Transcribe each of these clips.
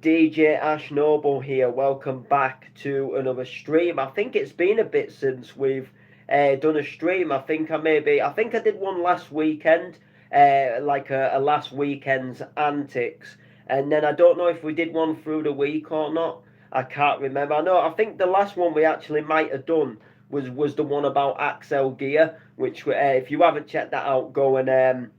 DJ Ash Noble here. Welcome back to another stream. I think it's been a bit since we've done a stream. I think I did one last weekend, like a last weekend's antics, and then I don't know if we did one through the week or not. I can't remember. I think the last one we actually might have done was the one about Axel Gear, which if you haven't checked that out, go and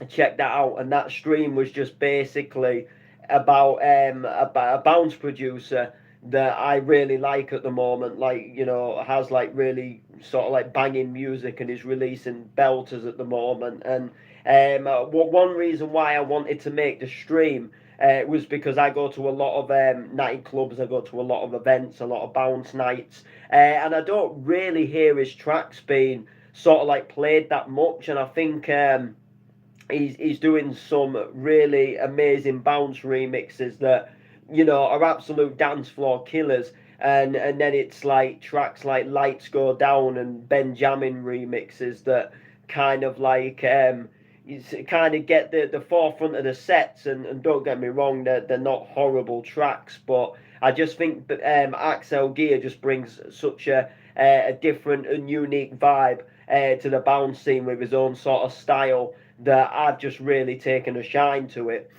check that out. And that stream was just basically about a bounce producer that I really like at the moment. Like, has like really sort of like banging music and is releasing belters at the moment. And one reason why I wanted to make the stream was because I go to a lot of nightclubs, I go to a lot of events, a lot of bounce nights, and I don't really hear his tracks being sort of like played that much. And I think he's doing some really amazing bounce remixes that are absolute dance floor killers. And then it's like tracks like Lights Go Down and Benjamin remixes that kind of like you kind of get the forefront of the sets. And don't get me wrong, they're not horrible tracks, but I just think that Axel Gear just brings such a different and unique vibe to the bounce scene with his own sort of style that I've just really taken a shine to it.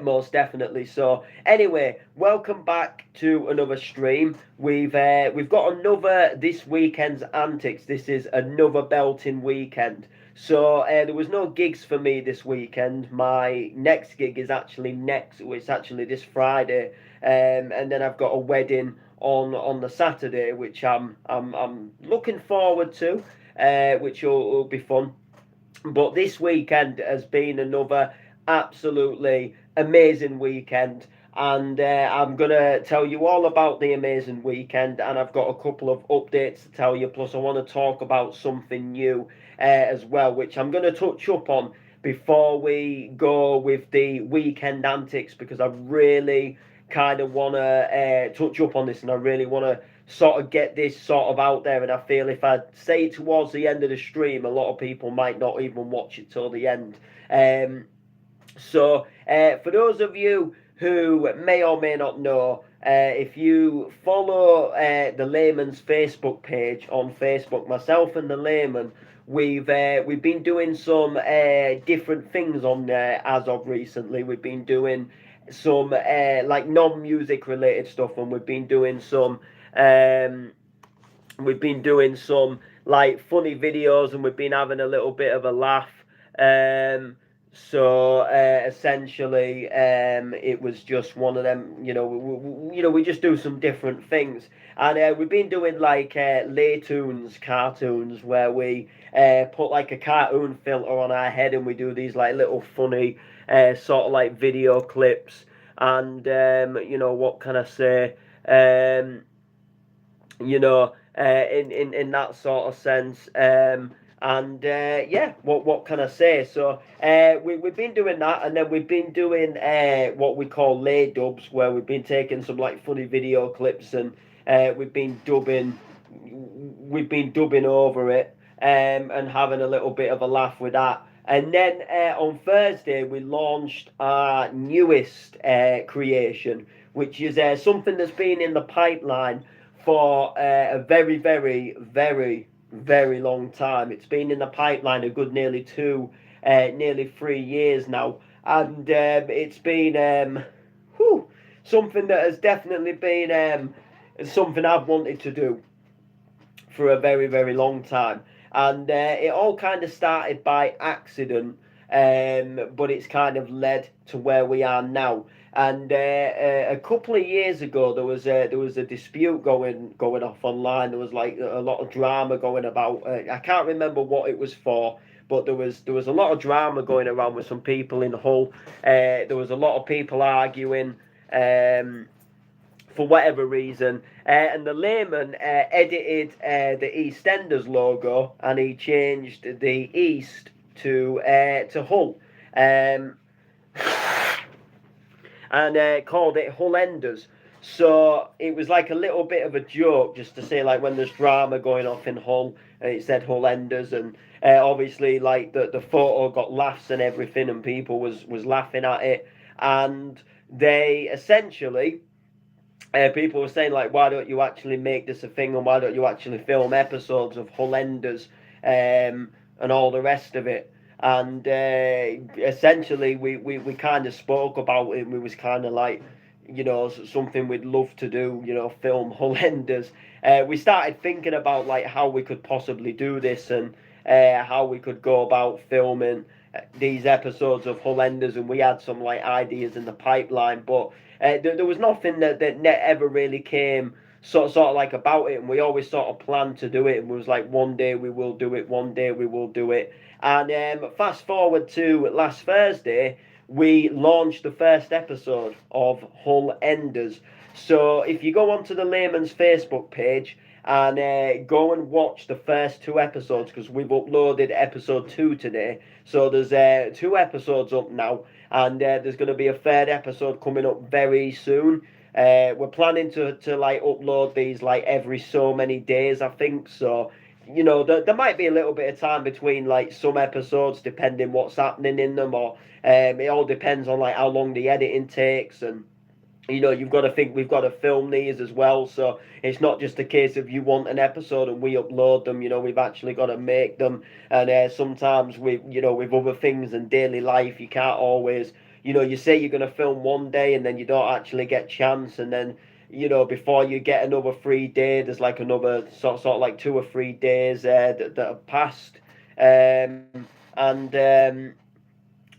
Most definitely. So anyway, welcome back to another stream. We've got another this weekend's antics. This is another belting weekend. So there was no gigs for me this weekend. My next gig is actually it's actually this Friday, and then I've got a wedding on the Saturday, which I'm looking forward to, which will be fun. But this weekend has been another absolutely amazing weekend, and I'm gonna tell you all about the amazing weekend, and I've got a couple of updates to tell you. Plus, I want to talk about something new as well, which I'm gonna touch up on before we go with the weekend antics, because I really kind of want to touch up on this, and I really want to sort of get this sort of out there. And I feel if I say it towards the end of the stream, a lot of people might not even watch it till the end. So for those of you who may or may not know, if you follow the Layman's Facebook page on Facebook, myself and the Layman, we've been doing some different things on there as of recently. We've been doing some like non-music related stuff, and um, we've been doing some like funny videos, and we've been having a little bit of a laugh. So essentially, it was just one of them. We just do some different things, and we've been doing like Laytoons cartoons, where we put like a cartoon filter on our head, and we do these like little funny sort of like video clips. And what can I say? In that sort of sense. And yeah, what can I say? So we've been doing that, and then we've been doing what we call lay dubs, where we've been taking some like funny video clips, and we've been dubbing over it, and having a little bit of a laugh with that. And then on Thursday we launched our newest creation, which is something that's been in the pipeline for a very, very, very, very long time. It's been in the pipeline a good nearly 3 years now, and it's been something that has definitely been something I've wanted to do for a very, very long time. And it all kind of started by accident, but it's kind of led to where we are now. And a couple of years ago, there was a dispute going off online. There was like a lot of drama going about. I can't remember what it was for, but there was a lot of drama going around with some people in Hull. There was a lot of people arguing. For whatever reason, and the Layman edited the EastEnders logo, and he changed the East to Hull, and called it Hull Enders. So it was like a little bit of a joke, just to say like when there's drama going off in Hull, it said Hull Enders. And obviously like the photo got laughs and everything, and people was laughing at it. And they essentially, people were saying like, why don't you actually make this a thing, and why don't you actually film episodes of Hullenders, and all the rest of it. And essentially, we kind of spoke about it. And we was kind of like, something we'd love to do. Film Hullenders. We started thinking about like how we could possibly do this, and how we could go about filming these episodes of Hullenders, and we had some like ideas in the pipeline, but there was nothing that ever really came sort of like about it, and we always sort of planned to do it, and we was like, one day we will do it, one day we will do it. And fast forward to last Thursday, we launched the first episode of Hull Enders. So if you go onto the Layman's Facebook page and go and watch the first two episodes, because we've uploaded episode 2 today, so there's 2 episodes up now, and there's going to be a third episode coming up very soon. We're planning to like upload these like every so many days, I think. So there might be a little bit of time between like some episodes, depending what's happening in them, or it all depends on like how long the editing takes. And you've got to think we've got to film these as well, so it's not just a case of you want an episode and we upload them. We've actually got to make them, and sometimes with other things and daily life, you can't always, you say you're going to film one day and then you don't actually get chance, and then before you get another 3 day, there's like another sort of like 2 or 3 days that have passed, and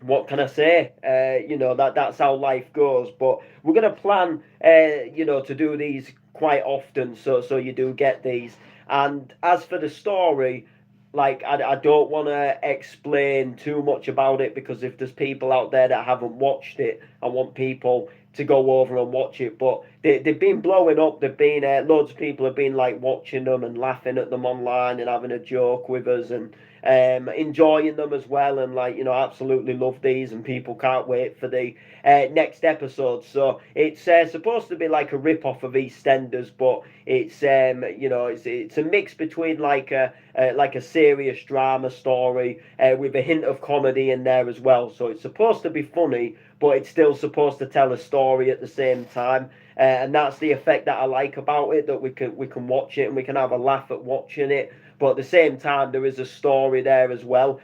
what can I say? That's how life goes. But we're gonna plan, to do these quite often, so you do get these. And as for the story, like I don't want to explain too much about it, because if there's people out there that haven't watched it, I want people to go over and watch it. But they've been blowing up. They've been loads of people have been like watching them and laughing at them online and having a joke with us, and enjoying them as well, and like absolutely love these, and people can't wait for the next episode. So it's supposed to be like a rip off of EastEnders, but it's it's a mix between like a serious drama story with a hint of comedy in there as well. So it's supposed to be funny, but it's still supposed to tell a story at the same time. And that's the effect that I like about it, that we can watch it and we can have a laugh at watching it, but at the same time there is a story there as well.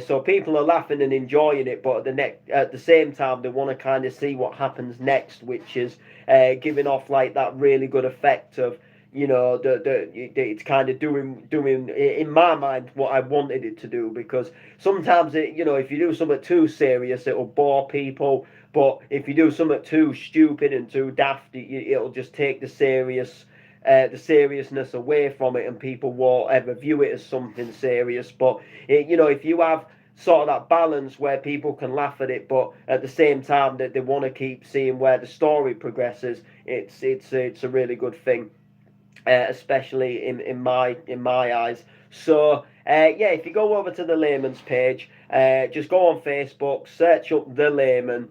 So people are laughing and enjoying it, but at the same time they want to kind of see what happens next, which is giving off like that really good effect of it's kind of doing in my mind what I wanted it to do, because sometimes if you do something too serious, it'll bore people, but if you do something too stupid and too daft, it'll just take the seriousness away from it, and people won't ever view it as something serious. But if you have sort of that balance where people can laugh at it, but at the same time that they want to keep seeing where the story progresses, it's a really good thing, especially in my eyes. So yeah, if you go over to the Layman's page, just go on Facebook, search up the Layman,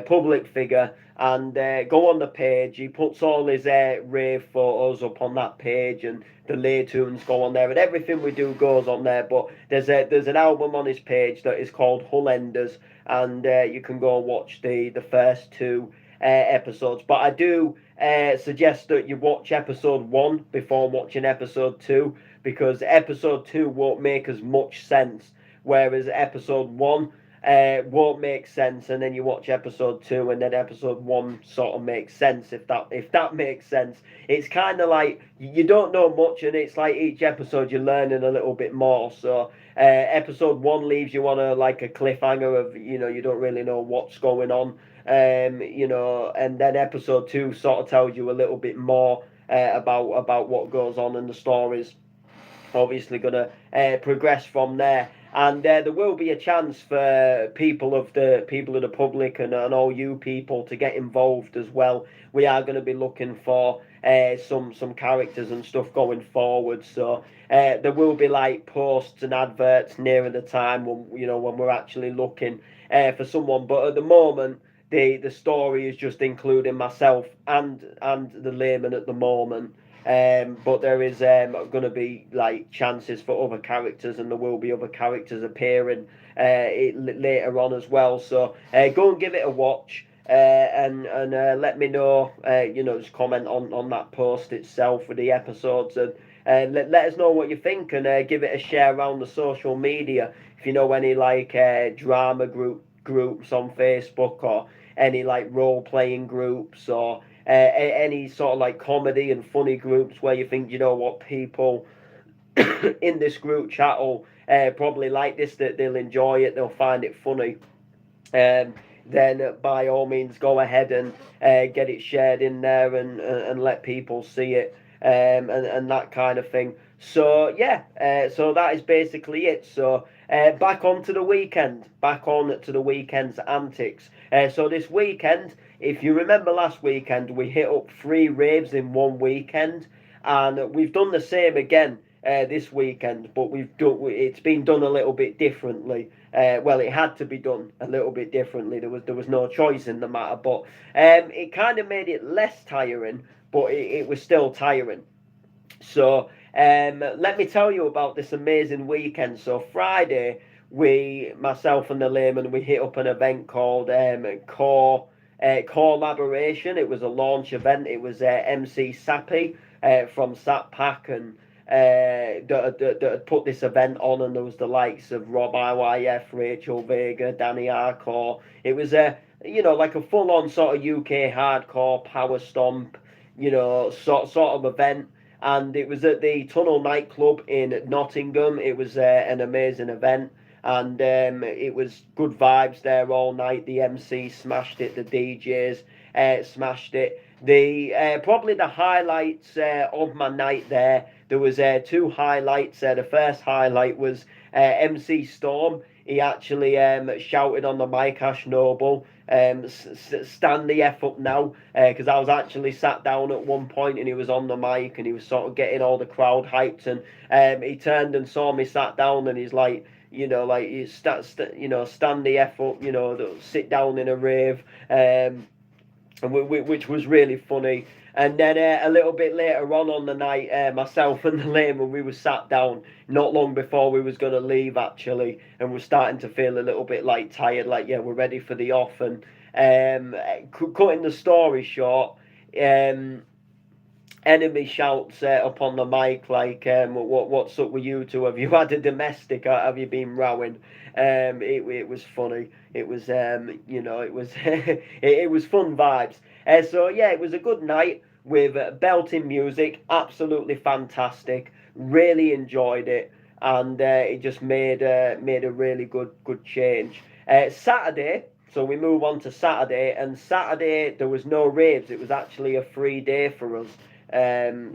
public figure, and go on the page. He puts all his rave photos up on that page, and the lay tunes go on there, and everything we do goes on there. But there's an album on his page that is called Hullenders, and you can go and watch the first 2 episodes. But I do suggest that you watch episode 1 before watching episode 2, because episode 2 won't make as much sense, whereas episode 1 won't make sense, and then you watch episode 2 and then episode 1 sort of makes sense, if that makes sense. It's kind of like you don't know much, and it's like each episode you're learning a little bit more. So episode 1 leaves you on a cliffhanger of you don't really know what's going on, and then episode 2 sort of tells you a little bit more about what goes on, and the story's obviously going to progress from there. And there will be a chance for people of the public, and all you people to get involved as well. We are going to be looking for some characters and stuff going forward. So there will be like posts and adverts nearer the time when we're actually looking for someone. But at the moment, the story is just including myself and the Layman at the moment. But there is going to be like chances for other characters, and there will be other characters appearing later on as well. So go and give it a watch. and let me know. Just comment on that post itself with the episodes, and let us know what you think, and give it a share around the social media. If you know any like drama groups on Facebook, or any like role playing groups, or any sort of like comedy and funny groups where you think, you know what, people in this group chat will probably like this, that they'll enjoy it, they'll find it funny, um, then by all means go ahead and get it shared in there, and let people see it, and that kind of thing. So yeah, so that is basically it. So back on to the weekend, back on to the weekend's antics. So this weekend, if you remember last weekend, we hit up 3 raves in one weekend, and we've done the same again this weekend, but it's been done a little bit differently. Well, it had to be done a little bit differently. There was no choice in the matter, but it kind of made it less tiring, but it was still tiring. So let me tell you about this amazing weekend. So Friday, myself and the layman, we hit up an event called Collaboration. It was a launch event. It was MC Sappy from Sat Pack, and that had put this event on, and there was the likes of Rob IYF, Rachel Vega, Danny Arcor. It was like a full-on sort of UK hardcore power stomp, sort of event. And it was at the Tunnel nightclub in Nottingham. It was an amazing event, and it was good vibes there all night. The MC smashed it, the DJs smashed it. The probably the highlights of my night there. There was 2 highlights. The first highlight was MC Storm. He actually shouted on the mic, Ash Noble, stand the F up now, because I was actually sat down at one point, and he was on the mic, and he was sort of getting all the crowd hyped, and he turned and saw me sat down, and he's like, you stand the F up, sit down in a rave, which was really funny. And then a little bit later on the night, myself and the layman, we were sat down not long before we was going to leave, actually, and we're starting to feel a little bit like tired, like, yeah, we're ready for the off. And cutting the story short, Enemy shouts up on the mic like, what's up with you two? Have you had a domestic, or have you been rowing? It was funny. It was it was it was fun vibes. So yeah, it was a good night with belting music, absolutely fantastic. Really enjoyed it, and it just made a really good change. Saturday. So we move on to Saturday, and Saturday there was no raves. It was actually a free day for us.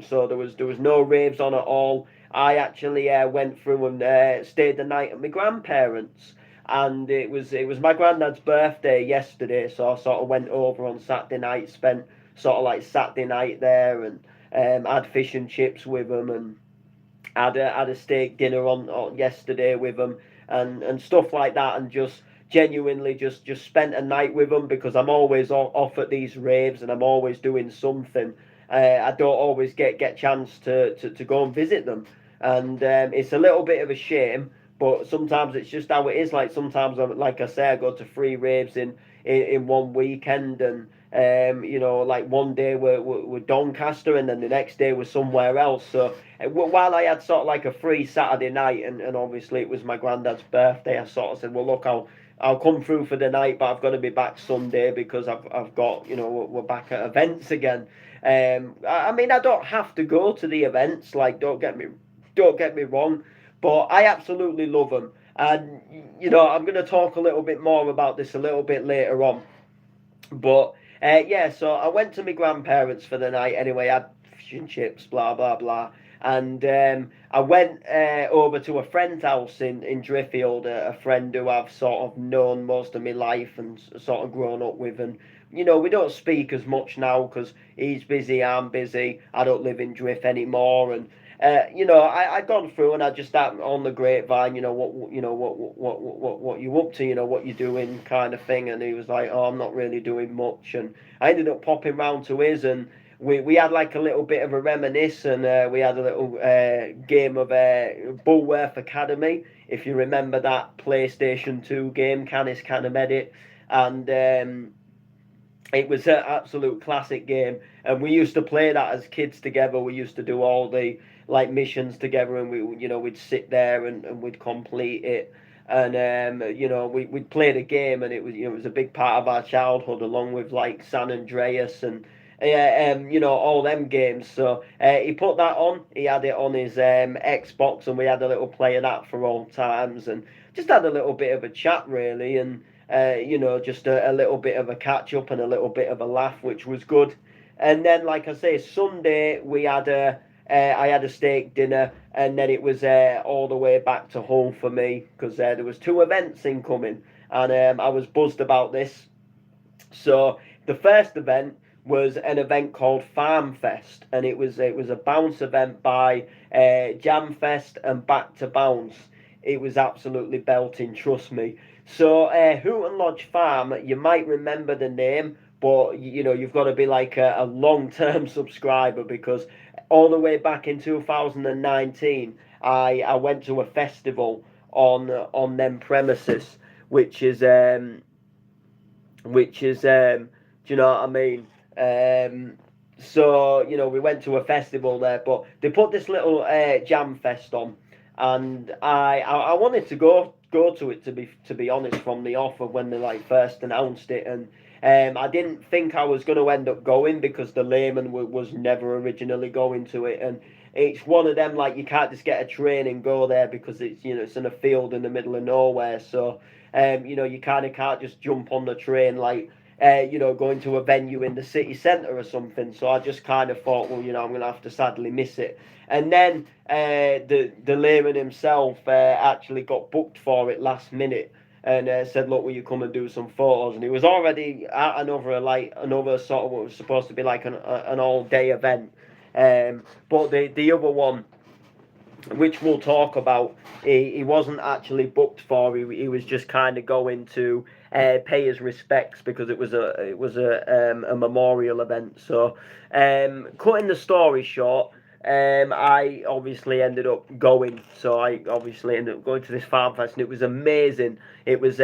So there was no raves on at all. I actually went through and stayed the night at my grandparents, and it was my granddad's birthday yesterday. So I sort of went over on Saturday night, spent sort of like Saturday night there, and had fish and chips with them, and had a steak dinner on yesterday with them, and stuff like that, and just genuinely just spent a night with them, because I'm always off at these raves, and I'm always doing something. I don't always get chance to go and visit them, and it's a little bit of a shame, but sometimes it's just how it is. Like sometimes, like I say, I go to 3 raves in one weekend, and like one day we're Doncaster, and then the next day we're somewhere else. So while I had sort of like a free Saturday night, and obviously it was my granddad's birthday, I sort of said, well, look, I'll come through for the night, but I've got to be back Sunday, because I've got, we're back at events again. I mean, I don't have to go to the events, like, don't get me wrong, but I absolutely love them. And I'm going to talk a little bit more about this a little bit later on. But yeah, so I went to my grandparents for the night anyway. I had fish and chips, blah blah blah, and I went over to a friend's house in Driffield, a friend who I've sort of known most of my life, and sort of grown up with. And we don't speak as much now, because he's busy, I'm busy. I don't live in Drift anymore, and I gone through, and I just started on the grapevine, what you up to, what you doing, kind of thing. And he was like, oh, I'm not really doing much, and I ended up popping round to his, and we had like a little bit of a reminisce, and we had a little game of Bulworth Academy, if you remember that PlayStation 2 game, Canis Canemedit, and It was an absolute classic game, and we used to play that as kids together. We used to do all the like missions together, and we'd sit there and we'd complete it, and we'd play the game, and it was a big part of our childhood, along with like San Andreas and all them games. So he put that on. He had it on his Xbox, and we had a little play of that for old times, and just had a little bit of a chat really, and just a little bit of a catch up and a little bit of a laugh, which was good. And then, like I say, Sunday I had a steak dinner, and then it was all the way back to home for me because there was two events incoming, and I was buzzed about this. So the first event was an event called Farm Fest, and it was a bounce event by Jam Fest and Back to Bounce. It was absolutely belting, trust me. So Hooton Lodge Farm, you might remember the name, but you've got to be like a long-term subscriber because all the way back in 2019, I went to a festival on them premises, which is do you know what I mean? So we went to a festival there, but they put this little jam fest on, and I wanted to go to it, to be honest, from the off of when they like first announced it, and I didn't think I was going to end up going because the layman was never originally going to it, and it's one of them like you can't just get a train and go there because it's in a field in the middle of nowhere, so you kind of can't just jump on the train like going to a venue in the city centre or something. So I just kind of thought, well, I'm going to have to sadly miss it. And then the layman himself actually got booked for it last minute and said, look, will you come and do some photos? And he was already at another sort of what was supposed to be like an all day event. But the other one, which we'll talk about, he wasn't actually booked for. He was just kind of going to pay his respects because it was a memorial event. So, cutting the story short, I obviously ended up going. So I obviously ended up going to this farm fest, and it was amazing. It was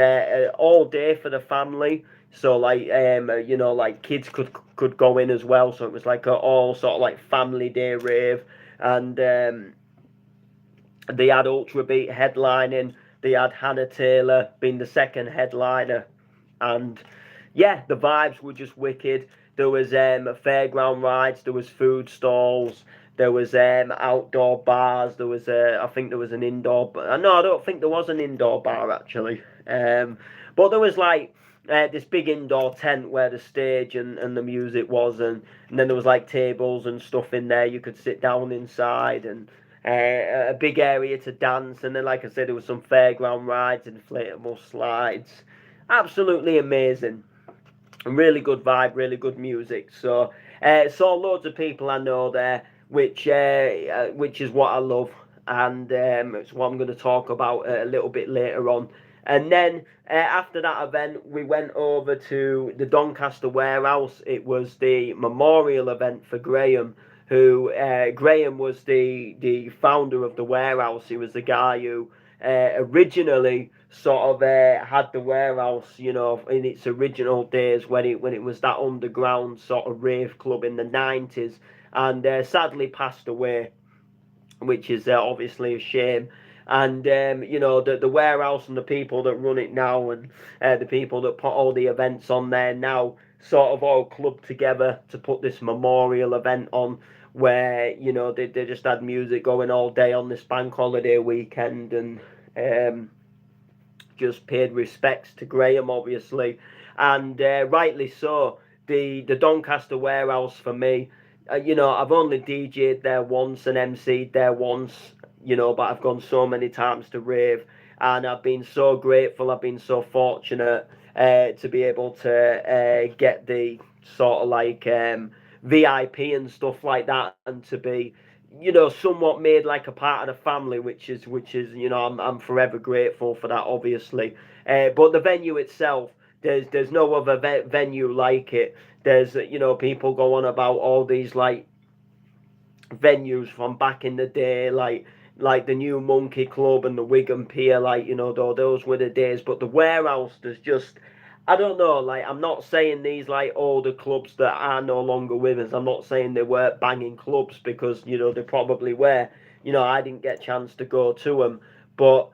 all day for the family. So like kids could go in as well. So it was like a all sort of like family day rave, and they had Ultra Beat headlining. They had Hannah Taylor being the second headliner, and yeah, the vibes were just wicked. There was fairground rides. There was food stalls. There was outdoor bars. There was I think there was an indoor. No, I don't think there was an indoor bar actually. But there was like this big indoor tent where the stage and the music was, and then there was like tables and stuff in there. You could sit down inside, and a big area to dance, and then like I said, there was some fairground rides, inflatable slides. Absolutely amazing. Really good vibe, really good music. So saw loads of people I know there, which is what I love, and it's what I'm going to talk about a little bit later on. And then after that event, we went over to the Doncaster Warehouse. It was the memorial event for Graham, who Graham was the founder of the warehouse. He was the guy who originally sort of had the warehouse, in its original days when it was that underground sort of rave club in the 90s, and sadly passed away, which is obviously a shame. And the warehouse and the people that run it now, and the people that put all the events on there now, sort of all clubbed together to put this memorial event on, where they just had music going all day on this bank holiday weekend, and just paid respects to Graham, obviously, and rightly so. The Doncaster Warehouse for me, I've only DJ'd there once and MC'd there once, but I've gone so many times to rave, and I've been so grateful. I've been so fortunate to be able to get the sort of like VIP and stuff like that, and to be somewhat made like a part of the family, which is I'm forever grateful for that, obviously. But the venue itself, there's no other venue like it. There's people go on about all these like venues from back in the day, like the New Monkey Club and the Wigan Pier, those were the days. But the Warehouse, there's just I don't know. Like, I'm not saying these like older clubs that are no longer with us. I'm not saying they were banging clubs because they probably were. I didn't get a chance to go to them, but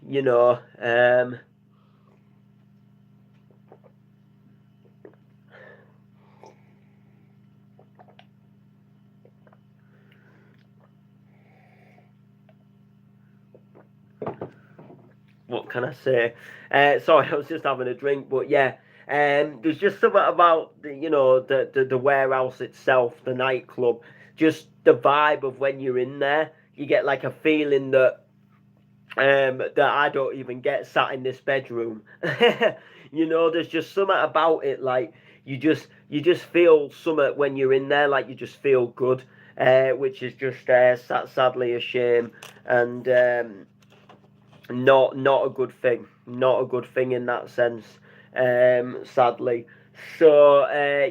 you know, what can I say? Sorry, I was just having a drink, but yeah. There's just something about the warehouse itself, the nightclub, just the vibe of when you're in there. You get like a feeling that I don't even get sat in this bedroom. There's just something about it. Like you just feel something when you're in there. Like you just feel good, which is just sadly a shame and not a good thing. Not a good thing in that sense. Sadly. So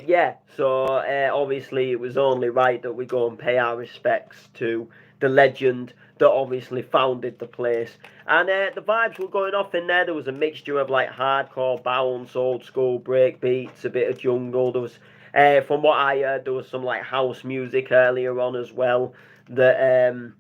yeah. So obviously it was only right that we go and pay our respects to the legend that obviously founded the place. And the vibes were going off in there. There was a mixture of like hardcore bounce, old school break beats, a bit of jungle. There was, from what I heard, there was some like house music earlier on as well. That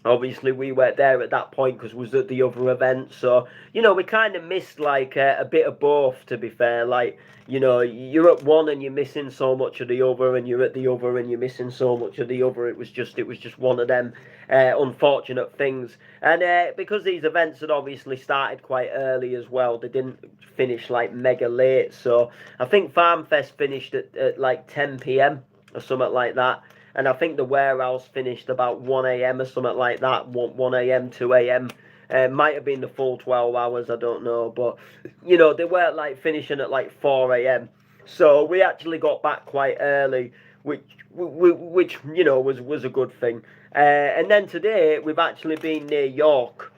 obviously we weren't there at that point because we was at the other event. So we kind of missed like a bit of both. To be fair, like you're at one and you're missing so much of the other, and you're at the other and you're missing so much of the other. It was just one of them unfortunate things. And because these events had obviously started quite early as well, they didn't finish like mega late. So I think FarmFest finished at like 10 p.m. or something like that. And I think the warehouse finished about 1 a.m. or something like that, 1 a.m., 2 a.m. Might have been the full 12 hours, I don't know. But, they weren't like finishing at like 4 a.m. So we actually got back quite early, which was a good thing. And then today, we've actually been near York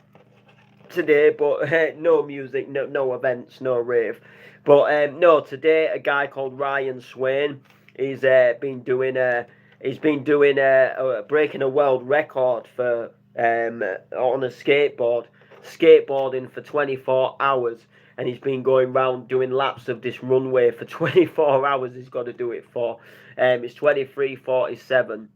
today, but no music, no events, no rave. But no, today a guy called Ryan Swain, he's been doing breaking a world record for on a skateboarding for 24 hours, and he's been going round doing laps of this runway for 24 hours. He's got to do it for. It's 23:47.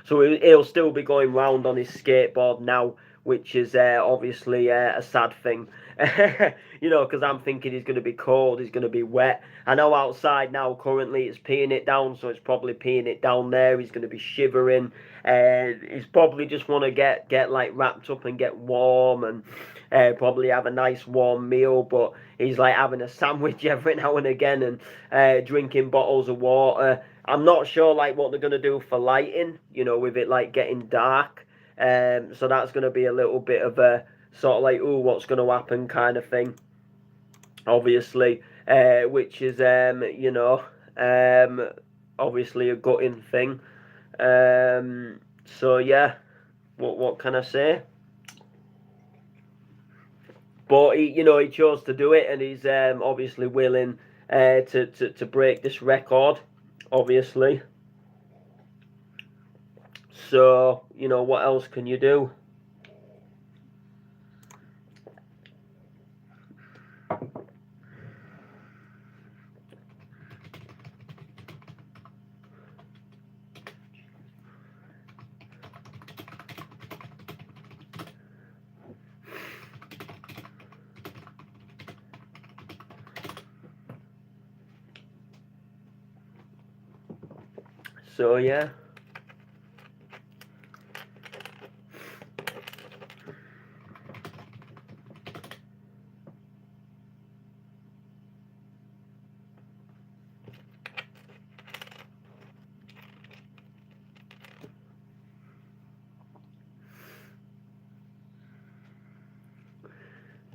So he'll still be going round on his skateboard now, which is obviously a sad thing. Because I'm thinking he's going to be cold, he's going to be wet. I know outside now currently it's peeing it down, so it's probably peeing it down there. He's going to be shivering, and he's probably just want to get like wrapped up and get warm and probably have a nice warm meal. But he's like having a sandwich every now and again and drinking bottles of water. I'm not sure like what they're gonna do for lighting, with it like getting dark. So that's gonna be a little bit of a sort of like, ooh, what's gonna happen kind of thing. Obviously, which is obviously a gutting thing. So yeah, what can I say? But he chose to do it, and he's obviously willing to break this record, obviously. So, what else can you do? So, yeah.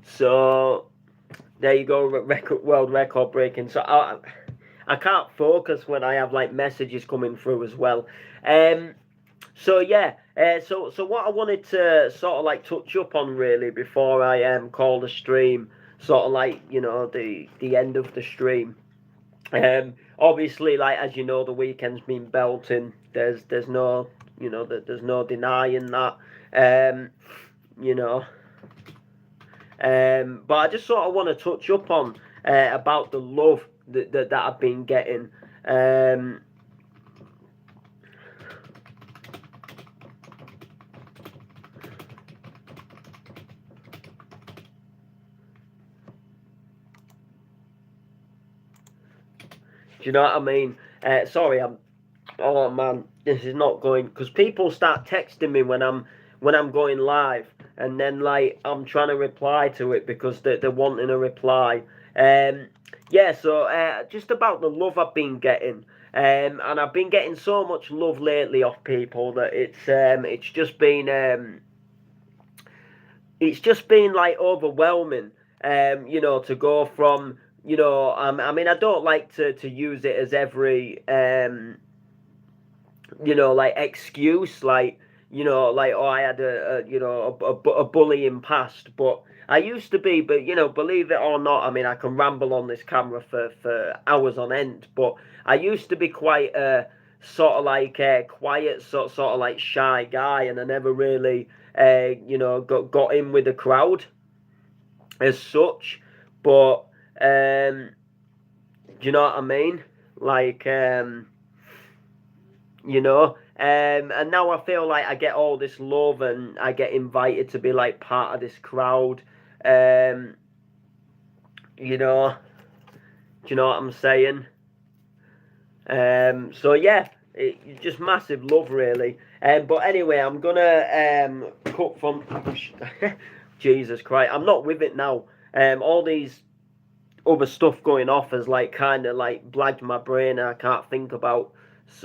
So, there you go, world record breaking. So, I can't focus when I have like messages coming through as well. So yeah, so what I wanted to sort of like touch up on really before I call the stream, sort of like the end of the stream. Obviously, like as you know, the weekend's been belting. There's no there's no denying that. Um, you know, But I just sort of want to touch up on about the love that I've been getting. Do you know what I mean? Sorry, I'm. Oh man, this is not going because people start texting me when I'm going live, and then like I'm trying to reply to it because they're wanting a reply. Um, yeah. So just about the love I've been getting. And I've been getting so much love lately off people that it's just been like overwhelming. To go from I mean, I don't like to use it as every like excuse, like like, oh, I had a bullying past, but I used to be, but believe it or not, I mean, I can ramble on this camera for hours on end, but I used to be quite sort of like a quiet, sort of like shy guy, and I never really got in with the crowd as such. But do you know what I mean? Like and now I feel like I get all this love and I get invited to be like part of this crowd. Um, you know, do you know what I'm saying? So yeah, just massive love really. But anyway, I'm gonna cut from Jesus Christ. I'm not with it now. All these other stuff going off has like kind of like blagged my brain, and I can't think about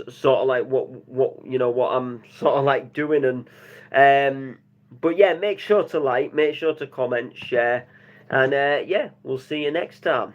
sort of like what I'm sort of like doing. And but yeah, make sure to like, make sure to comment, share, and yeah, we'll see you next time.